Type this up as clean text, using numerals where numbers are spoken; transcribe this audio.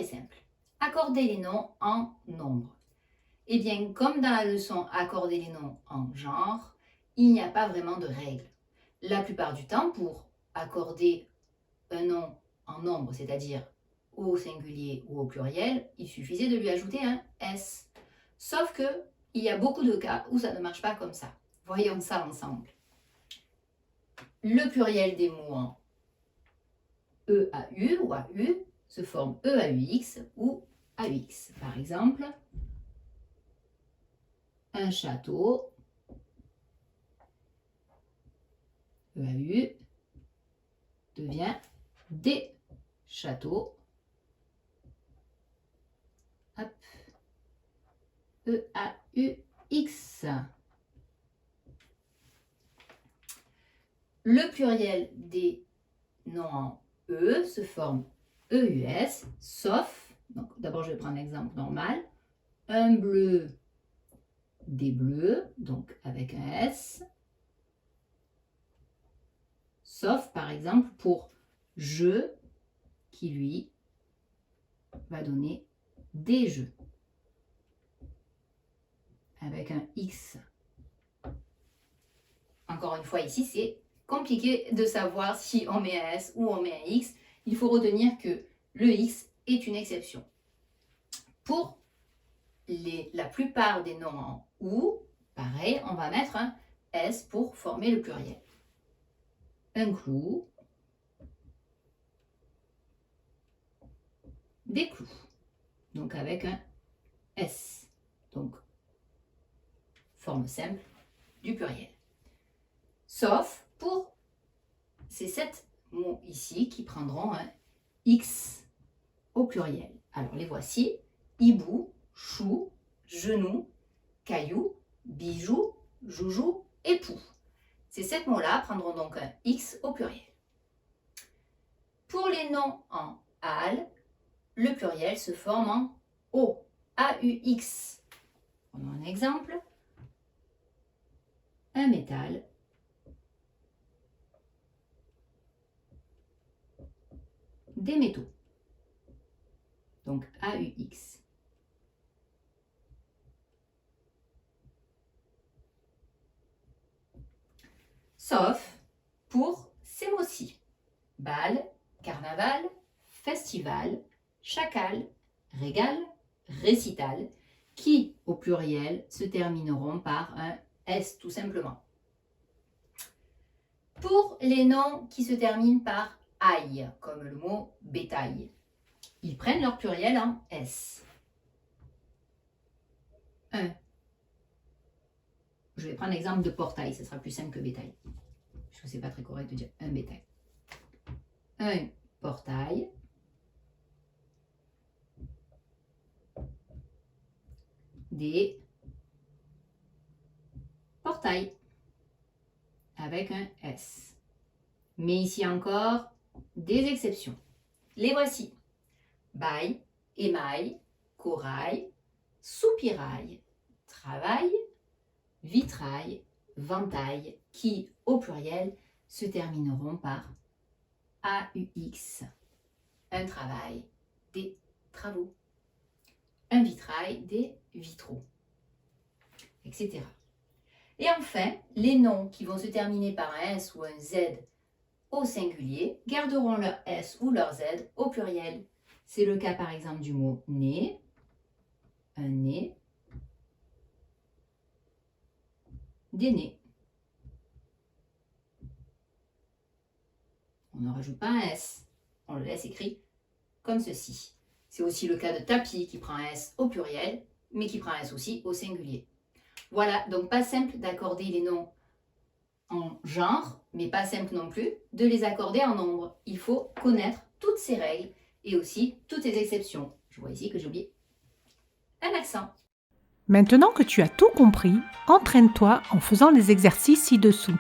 simple. Accorder les noms en nombre. Eh bien, comme dans la leçon accorder les noms en genre, il n'y a pas vraiment de règle. La plupart du temps, pour accorder un nom en nombre, c'est-à-dire au singulier ou au pluriel, il suffisait de lui ajouter un S. Sauf que il y a beaucoup de cas où ça ne marche pas comme ça. Voyons ça ensemble. Le pluriel des mots en EAU ou AU se forme EAUX ou AUX. Par exemple, un château, EAU, devient des châteaux, hop, EAUX. Le pluriel des noms en E se forme EUS, sauf, donc d'abord je vais prendre l'exemple normal, un bleu, des bleus, donc avec un S, sauf par exemple pour je, qui lui va donner des jeux, avec un X. Encore une fois ici, c'est compliqué de savoir si on met un S ou on met un X. Il faut retenir que le X est une exception. Pour la plupart des noms en OU, pareil, on va mettre un S pour former le pluriel. Un clou, des clous, donc avec un S, donc forme simple du pluriel. Sauf pour ces 7 mots ici qui prendront un X au pluriel. Alors les voici: hibou, chou, genou, caillou, bijou, joujou et pou. Ces 7 mots-là prendront donc un X au pluriel. Pour les noms en AL, le pluriel se forme en O, AUX. Prenons un exemple. Un métal, des métaux, donc AUX. Sauf pour ces mots-ci: bal, carnaval, festival, chacal, régal, récital, qui au pluriel se termineront par un S tout simplement. Pour les noms qui se terminent par aille, comme le mot bétail, ils prennent leur pluriel en S. Un. Je vais prendre l'exemple de portail, ce sera plus simple que bétail. Parce que c'est pas très correct de dire un bétail. Un portail. Des portails avec un S. Mais ici encore, des exceptions. Les voici: bail, émail, corail, soupirail, travail, vitrail, ventail, qui au pluriel se termineront par AUX. Un travail, des travaux. Un vitrail, des vitraux, etc. Et enfin, les noms qui vont se terminer par un S ou un Z au singulier garderont leur S ou leur Z au pluriel. C'est le cas par exemple du mot nez, un nez, des nez. On ne rajoute pas un S, on le laisse écrit comme ceci. C'est aussi le cas de tapis qui prend un S au pluriel, mais qui prend un S aussi au singulier. Voilà, donc pas simple d'accorder les noms en genre, mais pas simple non plus de les accorder en nombre. Il faut connaître toutes ces règles et aussi toutes ces exceptions. Je vois ici que j'ai oublié un accent. Maintenant que tu as tout compris, entraîne-toi en faisant les exercices ci-dessous.